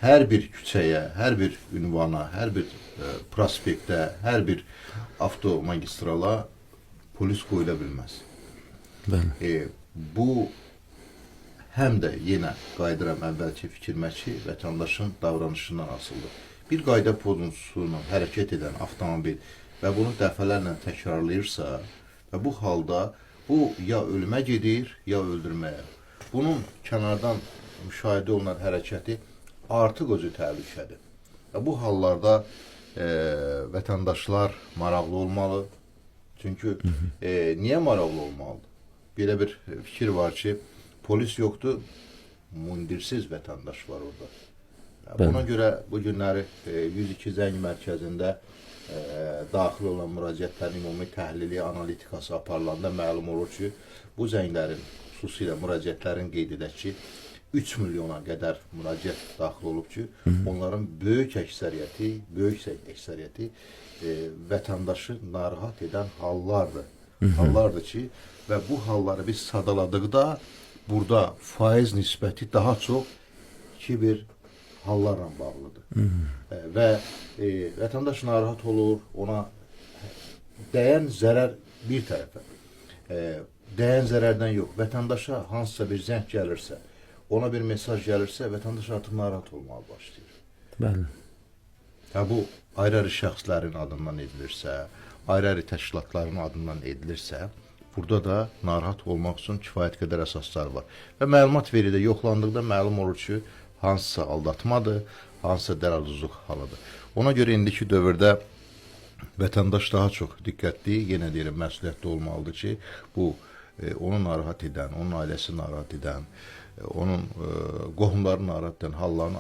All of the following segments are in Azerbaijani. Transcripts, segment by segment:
hər bir küçəyə, hər bir ünvana, hər bir prospektə, hər bir avtomagistrala polis qoyula bilməz. Bəli. Bu həm də yenə qayıdıram əvvəlki fikrimə ki, vətəndaşın davranışından asılıdır. Bir qayda pozuntusunu hərəkət edən avtomobil və bunu dəfələrlə təkrarlayırsa və bu halda bu ya ölümə gedir, ya öldürməyə. Bunun kənardan müşahidə olunan hərəkəti artıq özü təhlükədir. Və bu hallarda vətəndaşlar maraqlı olmalı. Çünki niyə maraqlı olmalıdır? Belə bir fikir var ki, polis yoxdur, mundirsiz vətəndaş var orada. Buna görə bu günləri 102 zəng mərkəzində daxil olan müraciətlərin ümumi təhlili, analitikası aparılanda məlum olur ki, bu zənglərin, xüsusilə müraciətlərin qeyd edək ki, 3 milyona qədər müraciət daxil olub ki, onların böyük əksəriyyəti vətəndaşı narahat edən hallardır. Hallardır ki, və bu halları biz sadaladıqda burada faiz nisbəti daha çox bir hallarla bağlıdır. Və vətəndaş narahat olur, ona dəyən zərər bir tərəfə. Dəyən zərərdən yox, vətəndaşa hansısa bir zəng gəlirsə, ona bir mesaj gəlirsə, vətəndaş artıq narahat olmağa başlayır. Bəli. Bu, ayrı-ayrı şəxslərin adından edilirsə, ayrı-ayrı təşkilatların adından edilirsə, burada da narahat olmaq üçün kifayət qədər əsaslar var. Və məlumat veridə yoxlandıqda məlum olur ki, hansısa aldatmadır, hansısa dərarlılık halıdır. Ona görə indiki dövrdə vətəndaş daha çox diqqətli, yenə deyirəm, məsuliyyətli olmalıdır ki, bu onu narahat edən, onun ailəsi narahat edən, onun qohumları narahat edən halların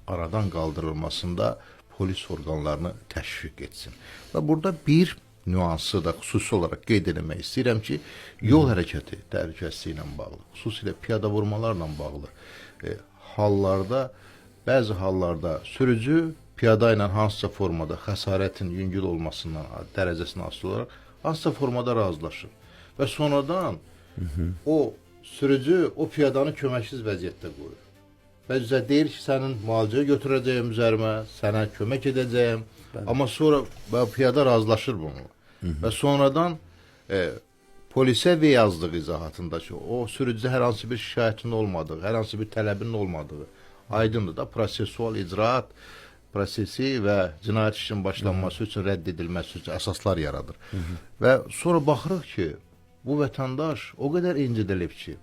aradan qaldırılmasında polis orqanlarını təşviq etsin. Və burada bir nüansı da xüsusi olaraq qeyd etmək istəyirəm ki, yol hərəkəti təhlükəsizliyi ilə bağlı, xüsusilə piyada vurmalarla bağlı bəzi hallarda sürücü piyada ilə hansısa formada xəsarətin yüngül olmasından dərəcəsindən asılı olaraq hansısa formada razılaşır. Və sonradan o sürücü o piyadanı köməksiz vəziyyətdə qoyur. Və üzə deyir ki, sənin müalicəyə götürəcəyim üzərimə, sənə kömək edəcəyim. Amma sonra piyada razılaşır bununla. Və sonradan polisə və yazdığı izahatında ki, o sürücüdə hər hansı bir şikayətinin olmadığı, hər hansı bir tələbinin olmadığı aydındır da, prosesual icraat prosesi və cinayət işinin başlanması üçün, rədd edilməsi üçün əsaslar yaradır. Və sonra baxırıq ki, bu vətəndaş o qədər incidilib ki,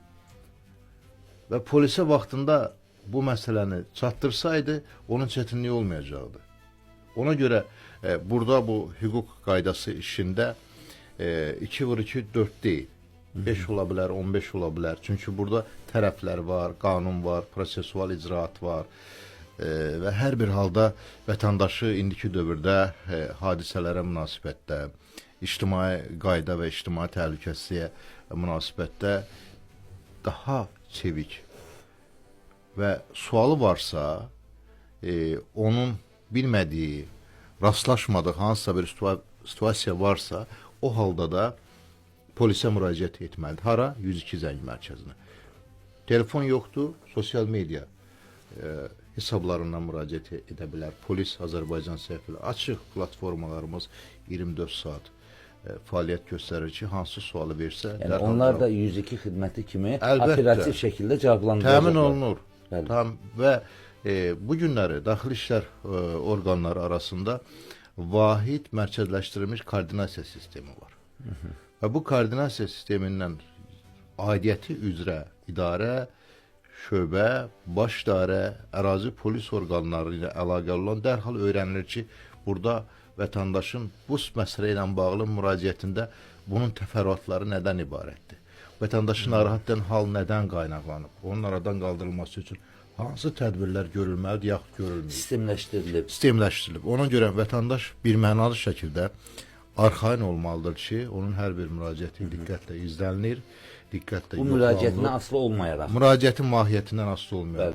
və polisə vaxtında bu məsələni çatdırsaydı, onun çətinliyi olmayacaqdı. Ona görə burada bu hüquq qaydası işində 2 vur 2 4 deyil. 5 ola bilər, 15 ola bilər. Çünki burada tərəflər var, qanun var, prosesual icraat var. Və hər bir halda vətəndaşı indiki dövrdə hadisələrə münasibətdə, ictimai qayda və ictimai təhlükəsizliyə münasibətdə daha çevik və sualı varsa, onun bilmədiyi, rastlaşmadığı hansısa bir situasiya varsa, o halda da polisə müraciət etməlidir. Hara? 102 zəng mərkəzinə. Telefon yoxdur, sosial media hesablarından müraciət edə bilər. Polis Azərbaycan səhifələri, açıq platformalarımız 24 saat fəaliyyət göstərir ki, hansı sualı versə... Yəni, onlar da 102 xidməti kimi operativ şəkildə cavablandıracaqlar. Təmin olunur. Və bu günləri Daxili İşlər orqanları arasında vahid mərkəzləşdirilmiş koordinasiya sistemi var. Və bu koordinasiya sistemindən aidiyyəti üzrə idarə, şöbə, baş idarə, ərazi polis orqanları ilə əlaqəli olan dərhal öyrənilir ki, burada vətəndaşın bu məsələ ilə bağlı müraciətində bunun təfərrüatları nədən ibarətdir? Vətəndaşı narahat edən hal nədən qaynaqlanıb? Onun aradan qaldırılması üçün hansı tədbirlər görülməlidir, yaxud görülməyib? Sistemləşdirilib. Ona görə vətəndaş bir mənalı şəkildə arxain olmalıdır ki, onun hər bir müraciəti diqqətlə izlənilir, diqqətlə yoxlanılır. Bu müraciətindən asılı olmayaraq. Müraciətin mahiyyətindən asılı olmayaraq.